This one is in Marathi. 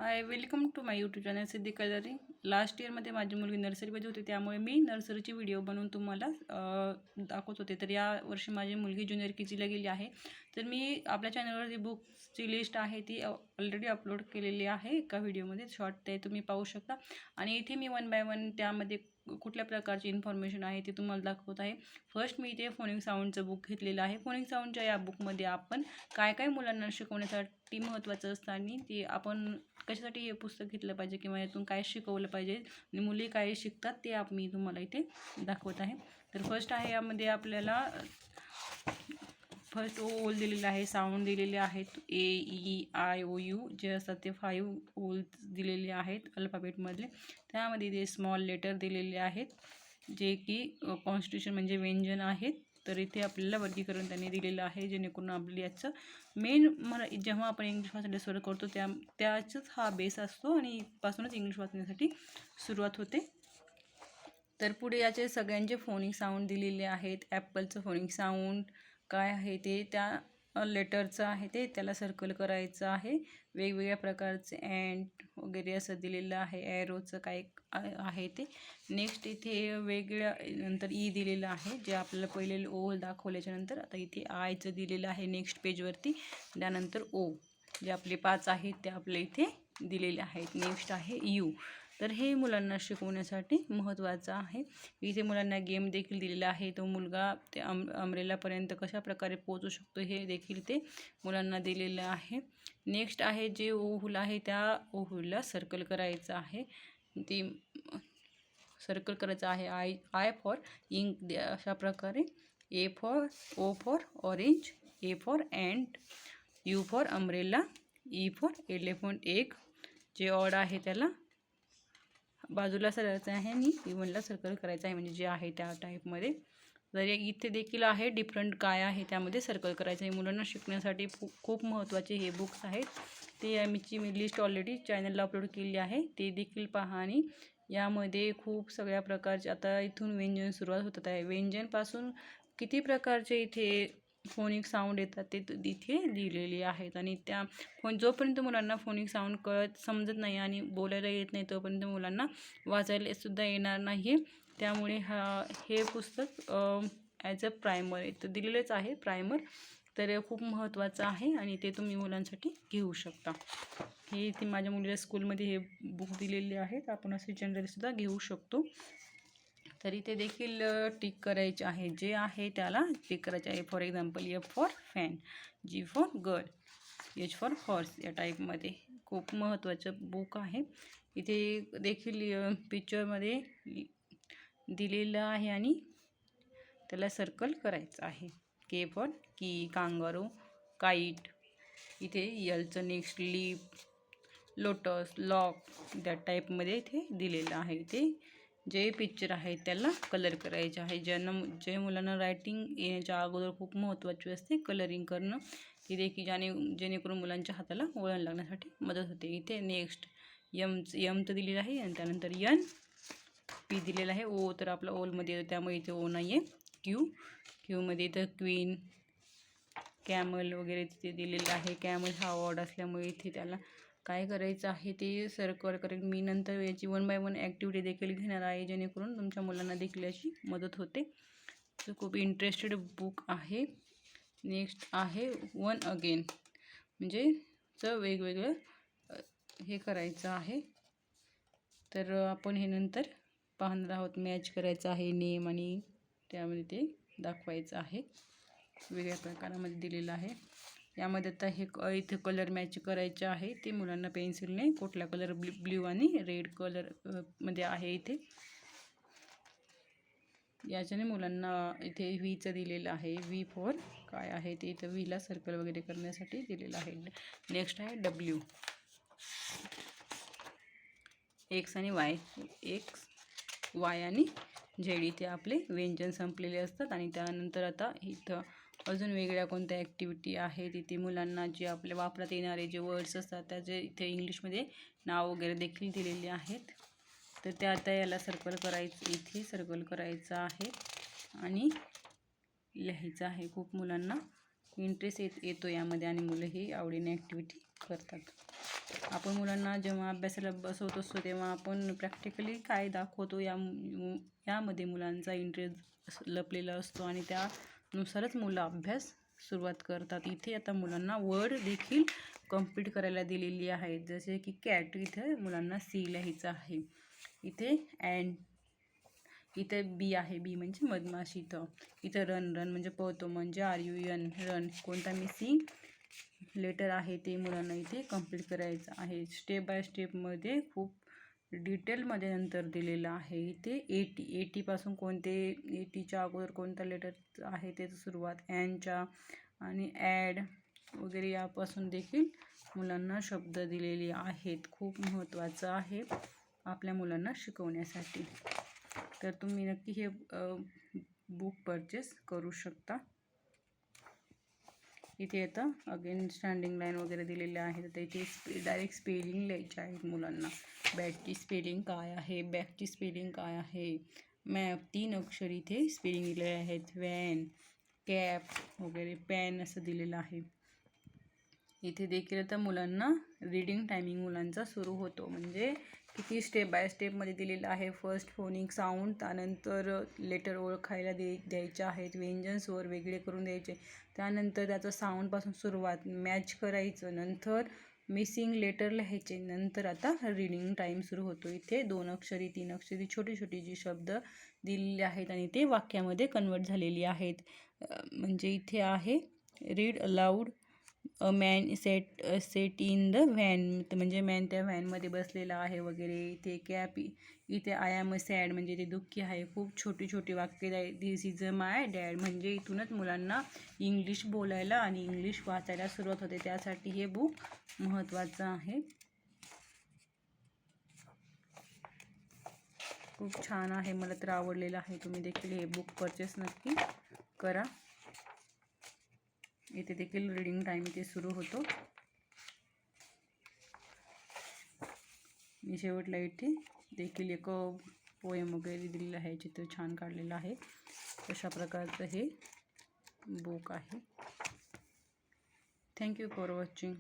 High, welcome to my YouTube channel Siddhi colouring. Last इयरमध्ये माझी मुलगी नर्सरीमध्ये होती, त्यामुळे मी नर्सरीची व्हिडिओ बनवून तुम्हाला दाखवत होते. तर या वर्षी माझी मुलगी ज्युनियर केजीला गेली आहे. तर मी आपल्या चॅनलवर जी बुक्सची लिस्ट आहे ती ऑलरेडी अपलोड केलेली आहे एका व्हिडिओमध्ये. शॉर्ट ते तुम्ही पाहू शकता. आणि इथे मी वन बाय वन त्यामध्ये कुठल्या प्रकारची इन्फॉर्मेशन आहे ते तुम्हाला दाखवत आहे. फर्स्ट मी इथे फोनिक साऊंडचं बुक घेतलेलं आहे. फोनिक साऊंडच्या या बुकमध्ये आपण काय काय मुलांना शिकवण्यासाठी महत्त्वाचं असतं आणि ते आपण कशासाठी हे पुस्तक घेतलं पाहिजे किंवा यातून काय शिकवलं पाहिजे आणि मुली काय शिकतात ते मी तुम्हाला इथे दाखवत आहे. तर फर्स्ट आहे, यामध्ये आपल्याला फर्स्ट ओल दिलेलं आहे, साऊंड दिलेले आहेत AEIOU जे असतात ते 5 ओल दिलेले आहेत अल्फाबेटमधले. त्यामध्ये ते स्मॉल लेटर दिलेले आहेत जे की कॉन्स्टिट्यूशन म्हणजे व्यंजन आहेत. तर इथे आपल्याला वर्गीकरण त्यांनी दिलेलं आहे, जेणेकरून आपली याचं मेन जेव्हा आपण इंग्लिश वाचण्याला सुरुवात करतो त्याचाच हा बेस असतो आणि पासूनच इंग्लिश वाचण्यासाठी सुरुवात होते. तर पुढे याचे सगळ्यांचे फोनिक साऊंड दिलेले आहेत. ॲपलचं फोनिक साऊंड काय आहे ते त्या लेटरचं आहे ते त्याला सर्कल करायचं आहे. वेगवेगळ्या प्रकारचे अँड वगैरे असं दिलेलं आहे. ॲरोचं काय आहे ते. नेक्स्ट इथे वेगळ्या नंतर ई दिलेलं आहे, जे आपल्याला पहिले ओ दाखवल्याच्यानंतर आता इथे आयचं दिलेलं आहे नेक्स्ट पेजवरती. त्यानंतर ओ जे आपले 5 आहेत ते आपल्या इथे दिलेले आहेत. नेक्स्ट आहे यू. तर हे मुलांना शिकवण्यासाठी महत्त्वाचं आहे. इथे मुलांना गेम देखील दिलेला आहे. तो मुलगा ते अम्ब्रेलापर्यंत कशा प्रकारे पोहोचू शकतो हे देखील ते मुलांना दिलेलं आहे. नेक्स्ट आहे जे ओहूल आहे त्या ओहूलला सर्कल करायचं आहे. ती सर्कल करायचं आहे. आय फॉर इंक अशा प्रकारे. O for orange, A for and, U for umbrella, E for elephant egg. जे ऑड आहे त्याला बाजूला सरकायचं आहे आणि इव्हनला सर्कल करायचं आहे, म्हणजे जे आहे त्या टाईपमध्ये. तर इथे देखील आहे डिफरंट काय आहे त्यामध्ये सर्कल करायचं आहे. मुलांना शिकण्यासाठी खूप महत्त्वाचे हे बुक्स आहेत. ते मी लिस्ट ऑलरेडी चॅनलला अपलोड केली आहे, ते देखील पहा. आणि यामध्ये खूप सगळ्या प्रकारचे आता इथून व्यंजन सुरुवात होतात आहे. व्यंजनपासून किती प्रकारचे इथे फोनिक साऊंड येतात ते इथे दिलेले आहेत. आणि त्या जोपर्यंत मुलांना फोनिक साऊंड समजत नाही आणि बोलायला येत नाही तोपर्यंत मुलांना वाचायला सुद्धा येणार नाही. त्यामुळे हे पुस्तक ॲज अ प्रायमर इथं दिलेलंच आहे, प्रायमर. तर खूप महत्त्वाचं आहे आणि ते तुम्ही मुलांसाठी घेऊ शकता. हे इथे माझ्या मुलीला स्कूलमध्ये हे बुक दिलेले आहेत. आपण असे जनरलसुद्धा घेऊ शकतो. तरी ते देखील टिक करायचे आहे, जे आहे त्याला टिक करायचे आहे. For example F for fan, G for girl, H for horse या टाईपमध्ये. खूप महत्त्वाचं बुक आहे. इथे देखील पिक्चरमध्ये दिलेलं आहे आणि त्याला सर्कल करायचं आहे. K फॉर की, कांगारू, काईट. इथे यलचं नेक्स्ट लीप, लोटस, लॉक त्या टाईपमध्ये इथे दिलेलं आहे. इथे जे पिक्चर आहे त्याला कलर करायचे आहे. जे मुलांना रायटिंग येण्याच्या अगोदर खूप महत्त्वाची असते कलरिंग करणं. ती देखील जेणेकरून मुलांच्या हाताला वळण लागण्यासाठी मदत होते. इथे नेक्स्ट यमचं दिलेलं आहे आणि त्यानंतर P दिलेलं आहे. ओ तर आपला ओलमध्ये येतो त्यामुळे इथे ओ नाही आहे. क्यूमध्ये इथं क्वीन, कॅमल वगैरे तिथे दिलेलं आहे. कॅमल हा वर्ड असल्यामुळे इथे त्याला काय करायचं आहे ते सर्कल करेल. मी नंतर याची 1 बाय 1 ॲक्टिव्हिटी देखील घेणार आहे, जेणेकरून तुमच्या मुलांना देखील याची मदत होते. तर खूप इंटरेस्टेड बुक आहे. नेक्स्ट आहे वन अगेन, म्हणजे वेगवेगळं हे करायचं आहे. तर आपण हे नंतर पाहणार आहोत. मॅच करायचं आहे नेम आणि त्यामध्ये ते दाखवायचं आहे. वेगळ्या प्रकारामध्ये दिलेलं आहे. यामध्ये आता हे इथे कलर मॅच करायचे आहे ते मुलांना पेन्सिलने. कुठला कलर ब्ल्यू आणि रेड कलर मध्ये आहे इथे. याच्याने मुलांना इथे व्हीचं दिलेलं आहे. व्ही फॉर काय आहे ते इथं व्हीला सर्कल वगैरे करण्यासाठी दिलेलं आहे. नेक्स्ट आहे W, एक्स आणि वाय. एक्स, वाय आणि झेड. इथे आपले व्यंजन संपलेले असतात. आणि त्यानंतर आता इथं अजून वेगळ्या कोणत्या ॲक्टिव्हिटी आहेत इथे मुलांना जे आपल्या वापरात येणारे जे वर्ड्स असतात त्याचे इथे इंग्लिशमध्ये नाव वगैरे देखील दिलेले आहेत. तर ते आता याला सर्कल करायचं, इथे सर्कल करायचं आहे आणि लिहायचं आहे. खूप मुलांना इंटरेस्ट येतो यामध्ये आणि मुलं ही आवडीने ॲक्टिव्हिटी करतात. आपण मुलांना जेव्हा अभ्यासाला बसवत असतो तेव्हा आपण प्रॅक्टिकली काय दाखवतो यामध्ये मुलांचा इंटरेस्ट लपलेला असतो आणि त्यानुसारच मुलं अभ्यास सुरुवात करतात. इथे आता मुलांना वर्ड देखील कंप्लीट करायला दिलेली आहे. जसे की कॅट, इथे मुलांना सी लिहायचं आहे. इथे इथे बी आहे, बी म्हणजे मधमाशी. इथं रन म्हणजे पळतो म्हणजे RUN रन. कोणता मिसिंग लेटर आहे ते मुलांना इथे कंप्लीट करायचं आहे. स्टेप बाय स्टेपमध्ये खूप डिटेलमध्ये नंतर दिलेलं आहे. इथे 80 पासून कोणते 80च्या अगोदर कोणता लेटर आहे त्याची सुरुवात, ॲनच्या आणि ॲड वगैरे यापासून देखील मुलांना शब्द दिलेले आहेत. खूप महत्त्वाचं आहे आपल्या मुलांना शिकवण्यासाठी. तर तुम्ही नक्की हे बुक परचेस करू शकता. इथे आता अगेन स्टँडिंग लाईन वगैरे दिलेले आहेत. तर इथे डायरेक्ट स्पेलिंग लिहायचे आहेत मुलांना. बॅटची स्पेलिंग काय आहे, बॅगची स्पेलिंग काय आहे, मॅप 3 अक्षर इथे स्पेलिंग दिलेले आहेत. वॅन, कॅप वगैरे, पॅन असं दिलेलं आहे. इथे देखील आता मुलांना रीडिंग टायमिंग मुलांचा सुरू होतो. म्हणजे किती स्टेप बाय स्टेपमध्ये दिलेलं आहे. फर्स्ट फोनिक साऊंड, त्यानंतर लेटर ओळखायला द्यायचे आहेत. व्यंजन स्वर वेगळे करून द्यायचे. त्यानंतर त्याचं साऊंडपासून सुरुवात मॅच करायचं. नंतर मिसिंग लेटर लिहायचे. नंतर आता रीडिंग टाईम सुरू होतो. इथे 2 अक्षरी 3 अक्षरी छोटी छोटी जी शब्द दिलेले आहेत आणि ते वाक्यामध्ये कन्वर्ट झालेली आहेत. म्हणजे इथे आहे read aloud, a man set in the van म्हणजे मॅन त्या व्हॅनमध्ये बसलेला आहे वगैरे. इथे कॅप, इथे आय एम अ सॅड म्हणजे ते दुःखी आहे. खूप छोटी छोटी वाक्य. This is a my dad म्हणजे इथूनच मुलांना इंग्लिश बोलायला आणि इंग्लिश वाचायला सुरुवात होते. त्यासाठी हे बुक महत्त्वाचं आहे. खूप छान आहे, मला तर आवडलेलं आहे. तुम्ही देखील हे बुक परचेस नक्की करा. इथे देखील रीडिंग टाईम इथे सुरू होतो. मी शेवटला इथे देखील एक पोएम वगैरे दिलेलं आहे, चित्र छान काढलेलं आहे. अशा प्रकारचं हे बुक आहे. Thank you for watching.